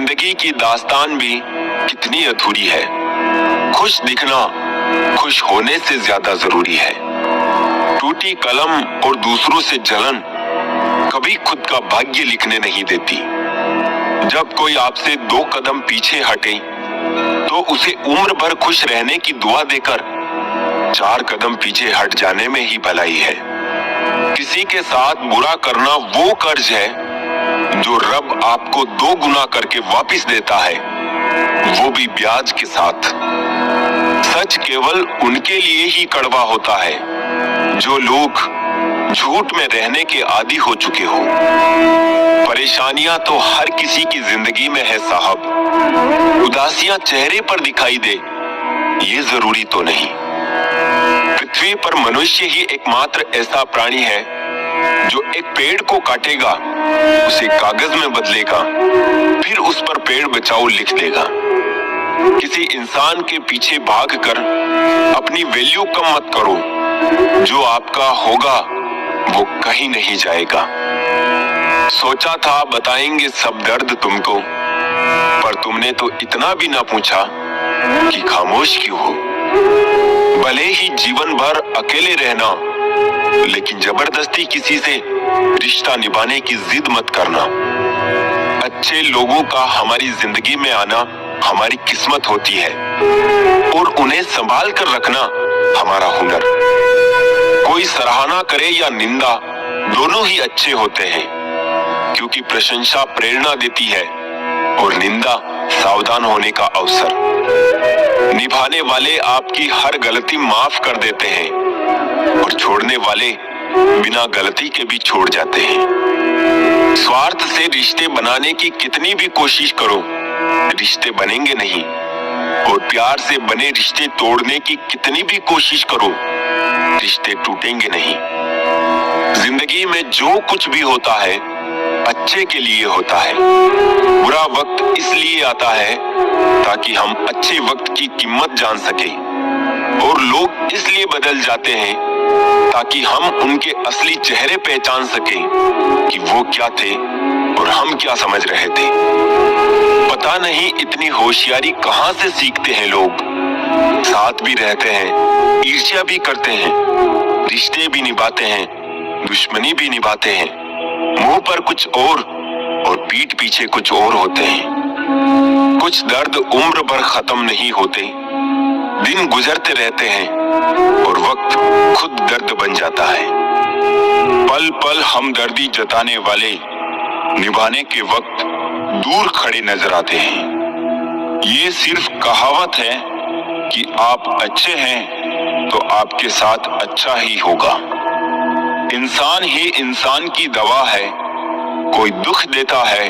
जिंदगी की दास्तान भी कितनी अधूरी है। खुश दिखना खुश होने से ज्यादा जरूरी है। टूटी कलम और दूसरों से जलन कभी खुद का भाग्य लिखने नहीं देती। जब कोई आपसे 2 कदम पीछे हटे तो उसे उम्र भर खुश रहने की दुआ देकर 4 कदम पीछे हट जाने में ही भलाई है। किसी के साथ बुरा करना वो कर्ज है जो रब आपको 2 गुना करके वापस देता है, वो भी ब्याज के साथ। सच केवल उनके लिए ही कड़वा होता है जो लोग झूठ में रहने के आदी हो चुके हो। परेशानियां तो हर किसी की जिंदगी में है साहब। उदासियां चेहरे पर दिखाई दे ये जरूरी तो नहीं। पृथ्वी पर मनुष्य ही एकमात्र ऐसा प्राणी है जो एक पेड़ को काटेगा, उसे कागज में बदलेगा, फिर उस पर पेड़ बचाओ लिख देगा। किसी इंसान के पीछे भागकर अपनी वैल्यू कम मत करो। जो आपका होगा वो कहीं नहीं जाएगा। सोचा था बताएंगे सब दर्द तुमको, पर तुमने तो इतना भी ना पूछा कि खामोश क्यों हो। भले ही जीवन भर अकेले रहना, लेकिन जबरदस्ती किसी से रिश्ता निभाने की जिद मत करना। अच्छे लोगों का हमारी जिंदगी में आना हमारी किस्मत होती है और उन्हें संभाल कर रखना हमारा हुनर। कोई सराहना करे या निंदा, दोनों ही अच्छे होते हैं, क्योंकि प्रशंसा प्रेरणा देती है और निंदा सावधान होने का अवसर। निभाने वाले आपकी हर गलती माफ कर देते हैं और छोड़ने वाले बिना गलती के भी छोड़ जाते हैं। स्वार्थ से रिश्ते बनाने की कितनी भी कोशिश करो, रिश्ते बनेंगे नहीं। और प्यार से बने रिश्ते तोड़ने की कितनी भी कोशिश करो, रिश्ते टूटेंगे नहीं। जिंदगी में जो कुछ भी होता है अच्छे के लिए होता है। बुरा वक्त इसलिए आता है ताकि हम अच्छे वक्त की कीमत जान सके, और लोग इसलिए बदल जाते हैं ताकि हम उनके असली चेहरे पहचान सके कि वो क्या थे और हम क्या समझ रहे थे। पता नहीं इतनी होशियारी कहां से सीखते हैं लोग। साथ भी रहते हैं, ईर्ष्या भी करते हैं, रिश्ते भी निभाते हैं, दुश्मनी भी निभाते हैं। मुंह पर कुछ और पीठ पीछे कुछ और होते हैं। कुछ दर्द उम्र भर खत्म नहीं होते, दिन गुजरते रहते हैं और वक्त खुद दर्द बन जाता है। पल पल हमदर्दी जताने वाले निभाने के वक्त दूर खड़े नजर आते हैं। ये सिर्फ कहावत है कि आप अच्छे हैं तो आपके साथ अच्छा ही होगा। इंसान ही इंसान की दवा है, कोई दुख देता है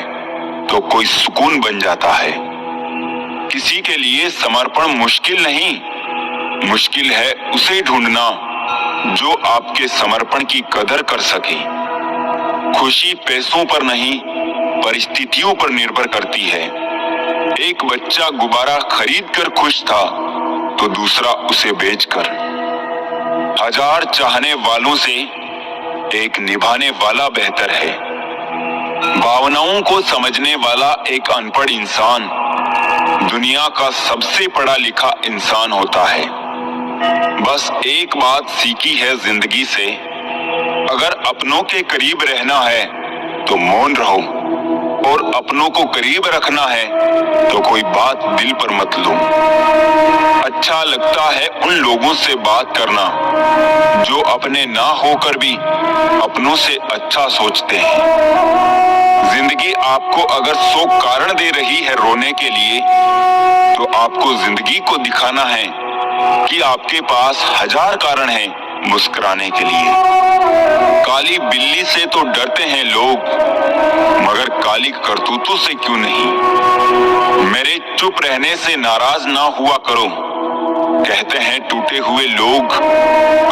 तो कोई सुकून बन जाता है। किसी के लिए समर्पण मुश्किल नहीं, मुश्किल है उसे ढूंढना जो आपके समर्पण की कदर कर सके। खुशी पैसों पर नहीं, परिस्थितियों पर निर्भर करती है। एक बच्चा गुब्बारा खरीद कर खुश था तो दूसरा उसे बेचकर। 1000 चाहने वालों से एक निभाने वाला बेहतर है। भावनाओं को समझने वाला एक अनपढ़ इंसान दुनिया का सबसे पढ़ा लिखा इंसान होता है। बस एक बात सीखी है जिंदगी से, अगर अपनों के करीब रहना है तो मौन रहो, और अपनों को करीब रखना है तो कोई बात दिल पर मत लो। अच्छा लगता है उन लोगों से बात करना जो अपने ना होकर भी अपनों से अच्छा सोचते हैं। जिंदगी आपको अगर 100 कारण दे रही है रोने के लिए, तो आपको जिंदगी को दिखाना है कि आपके पास 1000 कारण हैं मुस्कुराने के लिए। काली बिल्ली से तो डरते हैं लोग, मगर काली करतूतों से क्यों नहीं। मेरे चुप रहने से नाराज ना हुआ करो, कहते हैं टूटे हुए लोग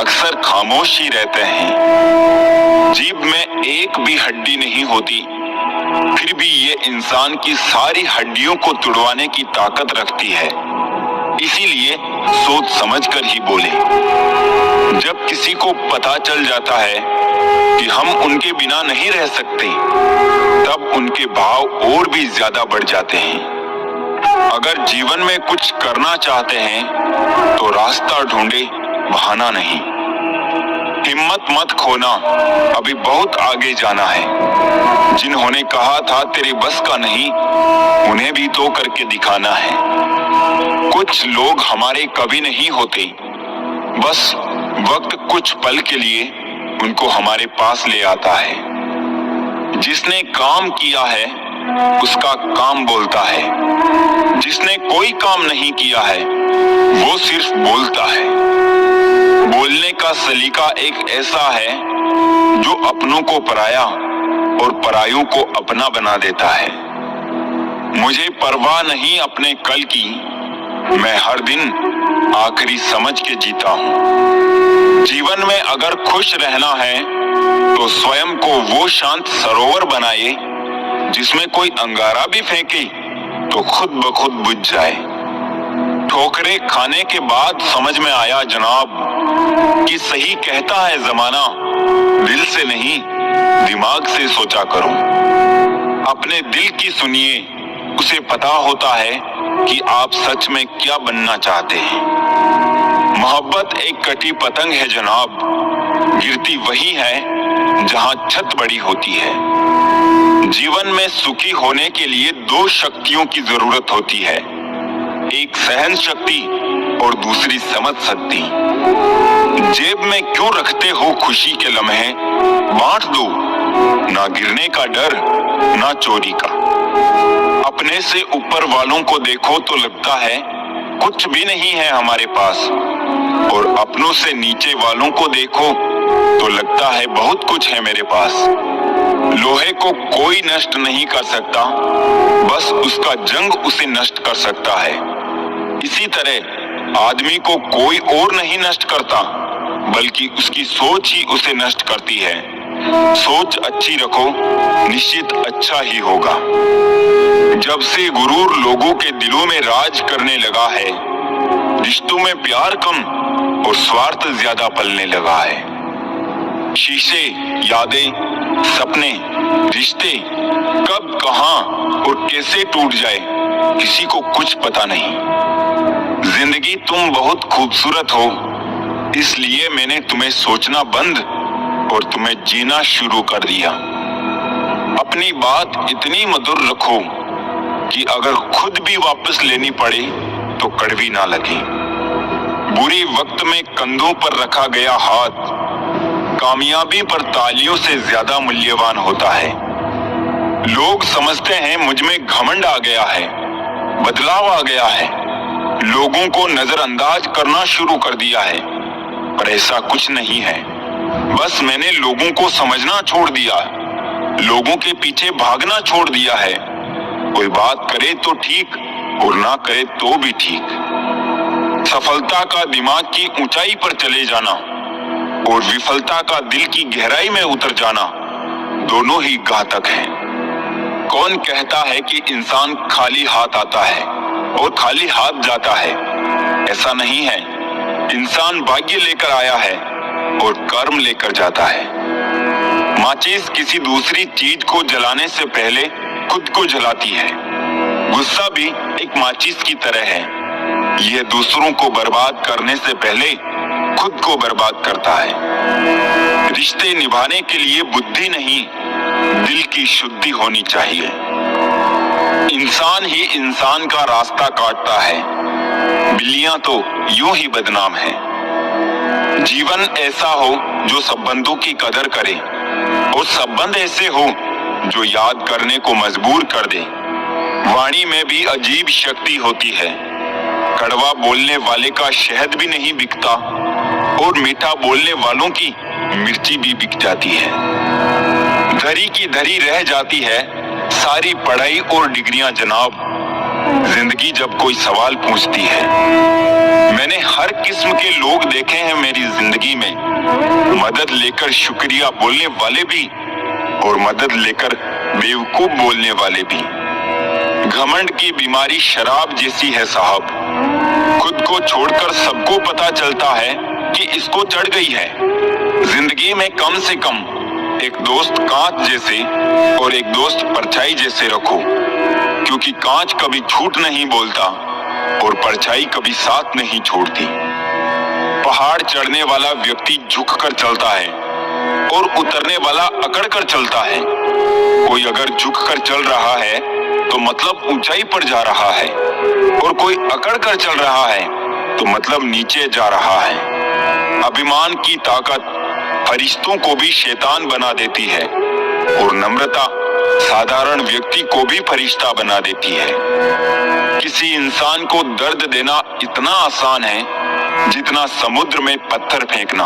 अक्सर खामोश ही रहते हैं। जीभ में एक भी हड्डी नहीं होती, फिर भी ये इंसान की सारी हड्डियों को तुड़वाने की ताकत रखती है। इसीलिए सोच समझकर ही बोले। जब किसी को पता चल जाता है कि हम उनके बिना नहीं रह सकते, तब उनके भाव और भी ज्यादा बढ़ जाते हैं। अगर जीवन में कुछ करना चाहते हैं तो रास्ता ढूंढे, बहाना नहीं। हिम्मत मत खोना, अभी बहुत आगे जाना है। जिन्होंने कहा था तेरे बस का नहीं, उन्हें भी तो करके दिखाना है। कुछ लोग हमारे कभी नहीं होते, बस वक्त कुछ पल के लिए उनको हमारे पास ले आता है। जिसने काम किया है उसका काम बोलता है, जिसने कोई काम नहीं किया है वो सिर्फ बोलता है। बोलने का सलीका एक ऐसा है जो अपनों को पराया और परायों को अपना बना देता है। मुझे परवाह नहीं अपने कल की, मैं हर दिन आखिरी समझ के जीता हूँ। जीवन में अगर खुश रहना है तो स्वयं को वो शांत सरोवर बनाए जिसमें कोई अंगारा भी फेंके तो खुद ब खुद बुझ जाए। ठोकरें खाने के बाद समझ में आया जनाब कि सही कहता है जमाना, दिल से नहीं दिमाग से सोचा करो। अपने दिल की सुनिए, उसे पता होता है कि आप सच में क्या बनना चाहते हैं। मोहब्बत एक कटी पतंग है जनाब, गिरती वही है जहां छत बड़ी होती है। जीवन में सुखी होने के लिए दो शक्तियों की जरूरत होती है, एक सहन शक्ति और दूसरी समझ शक्ति। जेब में क्यों रखते हो खुशी के लम्हे, बांट दो, ना गिरने का डर ना चोरी का। अपने से ऊपर वालों को देखो तो लगता है कुछ भी नहीं है हमारे पास, और अपनों से नीचे वालों को देखो तो लगता है बहुत कुछ है मेरे पास। लोहे को कोई नष्ट नहीं कर सकता, बस उसका जंग उसे नष्ट कर सकता है। इसी तरह आदमी को कोई और नहीं नष्ट करता, बल्कि उसकी सोच ही उसे नष्ट करती है। सोच अच्छी रखो, निश्चित अच्छा ही होगा। जब से गुरूर लोगों के दिलों में राज करने लगा है, रिश्तों में प्यार कम और स्वार्थ ज्यादा पलने लगा है। शीशे, यादें, सपने, रिश्ते कब, कहां और कैसे टूट जाए किसी को कुछ पता नहीं। जिंदगी तुम बहुत खूबसूरत हो, इसलिए मैंने तुम्हें सोचना बंद और तुम्हें जीना शुरू कर दिया। अपनी बात इतनी मधुर रखो कि अगर खुद भी वापस लेनी पड़े तो कड़वी ना लगे। बुरी वक्त में कंधों पर रखा गया हाथ कामयाबी पर तालियों से ज्यादा मूल्यवान होता है। लोग समझते हैं मुझ में घमंड आ गया है, बदलाव आ गया है, लोगों को नजरअंदाज करना शुरू कर दिया है, पर ऐसा कुछ नहीं है। बस मैंने लोगों को समझना छोड़ दिया, लोगों के पीछे भागना छोड़ दिया है। कोई बात करे तो ठीक और ना करे तो भी ठीक। सफलता का दिमाग की ऊंचाई पर चले जाना और विफलता का दिल की गहराई में उतर जाना दोनों ही घातक हैं। कौन कहता है कि इंसान खाली हाथ आता है और खाली हाथ जाता है? ऐसा नहीं है। इंसान भाग्य लेकर आया है और कर्म लेकर जाता है। माचिस किसी दूसरी चीज को जलाने से पहले खुद को जलाती है। गुस्सा भी एक माचिस की तरह है, यह दूसरों को बर्बाद करने से पहले खुद को बर्बाद करता है। रिश्ते निभाने के लिए बुद्धि नहीं, दिल की शुद्धि होनी चाहिए। इंसान ही इंसान का रास्ता काटता है, बिल्लियां तो यूं ही बदनाम हैं। जीवन ऐसा हो जो संबंधों की कदर करे और संबंध ऐसे हो जो याद करने को मजबूर कर दे। वाणी में भी अजीब शक्ति होती है। कड़वा बोलने वाले का शहद भी नहीं बिकता और मीठा बोलने वालों की मिर्ची भी बिक जाती है। धरी की धरी रह जाती है सारी पढ़ाई और डिग्रियां जनाब, जिंदगी जब कोई सवाल पूछती है। मैंने हर किस्म के लोग देखे हैं मेरी जिंदगी में, मदद लेकर शुक्रिया बोलने वाले भी और मदद लेकर बेवकूफ बोलने वाले भी। घमंड की बीमारी शराब जैसी है साहब, खुद को छोड़कर सबको पता चलता है कि इसको चढ़ गई है। जिंदगी में कम से कम एक दोस्त कांच जैसे और एक दोस्त परछाई जैसे रखो, क्योंकि कांच कभी झूठ नहीं बोलता और परछाई कभी साथ नहीं छोड़ती। पहाड़ चढ़ने वाला व्यक्ति झुककर चलता है और उतरने वाला अकड़कर चलता है। कोई अगर झुककर चल रहा है तो मतलब ऊंचाई पर जा रहा है, और कोई अकड़कर चल रहा है तो मतलब नीचे जा रहा है। अभिमान की ताकत फरिश्तों को भी शैतान बना देती है, और नम्रता साधारण व्यक्ति को भी फरिश्ता बना देती है। किसी इंसान को दर्द देना इतना आसान है जितना समुद्र में पत्थर फेंकना,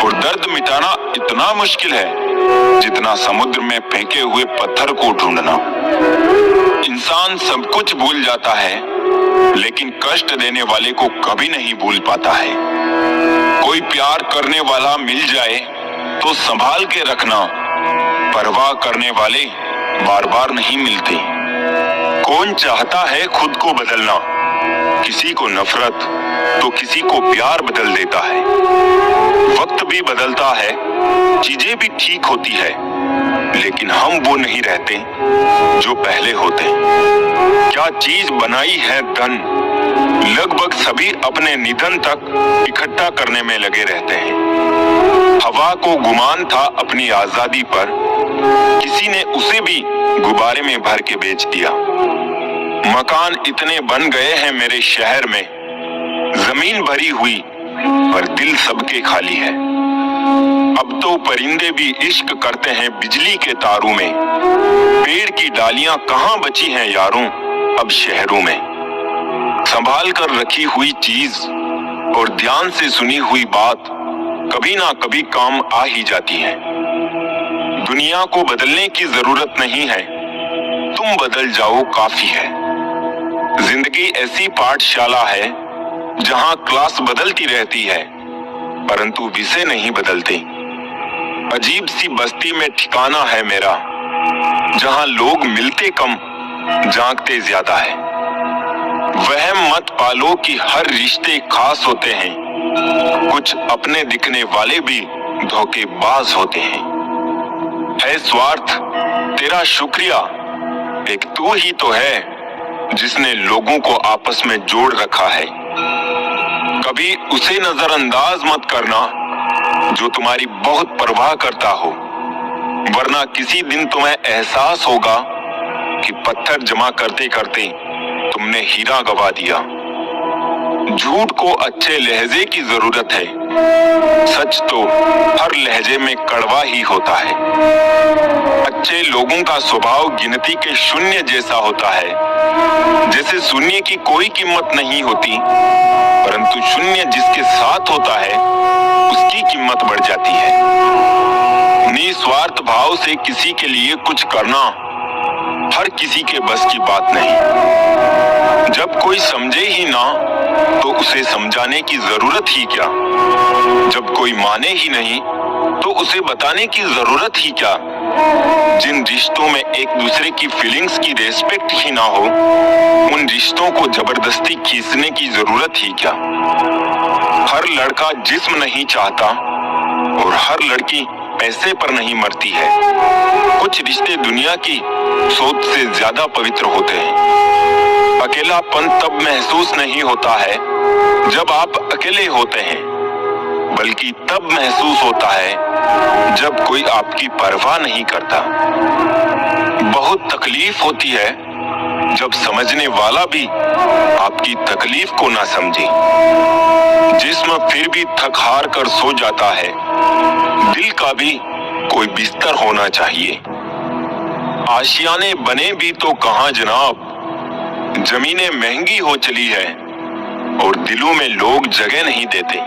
और दर्द मिटाना इतना मुश्किल है जितना समुद्र में फेंके हुए पत्थर को ढूंढना। इंसान सब कुछ भूल जाता है, लेकिन कष्ट देने वाले को कभी नहीं भूल पाता है। कोई प्यार करने वाला मिल जाए तो संभाल के रखना, परवाह करने वाले बार बार नहीं मिलते। कौन चाहता है खुद को बदलना? किसी को नफरत तो किसी को प्यार बदल देता है। वक्त भी बदलता है, चीजें भी ठीक होती है, लेकिन हम वो नहीं रहते जो पहले होते। क्या चीज बनाई है धन, लगभग सभी अपने निधन तक इकट्ठा करने में लगे रहते हैं। हवा को गुमान था अपनी आजादी पर, किसी ने उसे भी गुब्बारे में भर के बेच दिया। मकान इतने बन गए हैं मेरे शहर में, जमीन भरी हुई पर दिल सबके खाली है। अब तो परिंदे भी इश्क करते हैं बिजली के तारों में। पेड़ की डालियां कहां बची हैं यारों अब शहरों में। संभाल कर रखी हुई चीज और ध्यान से सुनी हुई बात कभी ना कभी काम आ ही जाती है। दुनिया को बदलने की जरूरत नहीं है, तुम बदल जाओ काफी है। जिंदगी ऐसी पाठशाला है जहां क्लास बदलती रहती है, परंतु विषय नहीं बदलते। अजीब सी बस्ती में ठिकाना है मेरा, जहां लोग मिलते कम जागते ज्यादा है। वहम मत पालो कि हर रिश्ते खास होते हैं, कुछ अपने दिखने वाले भी धोखेबाज होते हैं। है स्वार्थ तेरा शुक्रिया, एक तू ही तो है जिसने लोगों को आपस में जोड़ रखा है। कभी उसे नजरअंदाज मत करना जो तुम्हारी बहुत परवाह करता हो, वरना किसी दिन तुम्हें एहसास होगा कि पत्थर जमा करते करते तुमने हीरा गवा दिया। झूठ को अच्छे लहजे की जरूरत है, सच तो हर लहजे में कड़वा ही होता है। अच्छे लोगों का स्वभाव गिनती के शून्य जैसा होता है, जैसे शून्य की कोई कीमत नहीं होती, परंतु शून्य जिसके साथ होता है उसकी कीमत बढ़ जाती है। निस्वार्थ भाव से किसी के लिए कुछ करना हर किसी के बस की बात नहीं। जब कोई समझे ही ना तो उसे समझाने की जरूरत ही क्या। जब कोई माने ही नहीं तो उसे बताने की जरूरत ही क्या। जिन रिश्तों में एक दूसरे की फीलिंग्स की रेस्पेक्ट ही ना हो, उन रिश्तों को जबरदस्ती खींचने की जरूरत ही क्या। हर लड़का जिस्म नहीं चाहता और हर लड़की पैसे पर नहीं मरती है। कुछ रिश्ते दुनिया की सोच से ज्यादा पवित्र होते हैं। अकेलापन तब महसूस नहीं होता है जब आप अकेले होते हैं, बल्कि तब महसूस होता है जब कोई आपकी परवाह नहीं करता। बहुत तकलीफ होती है जब समझने वाला भी आपकी तकलीफ को ना समझे। जिस्म फिर भी थक हार कर सो जाता है, दिल का भी कोई बिस्तर होना चाहिए। आशियाने बने भी तो कहां जनाब, जमीनें महंगी हो चली है और दिलों में लोग जगह नहीं देते।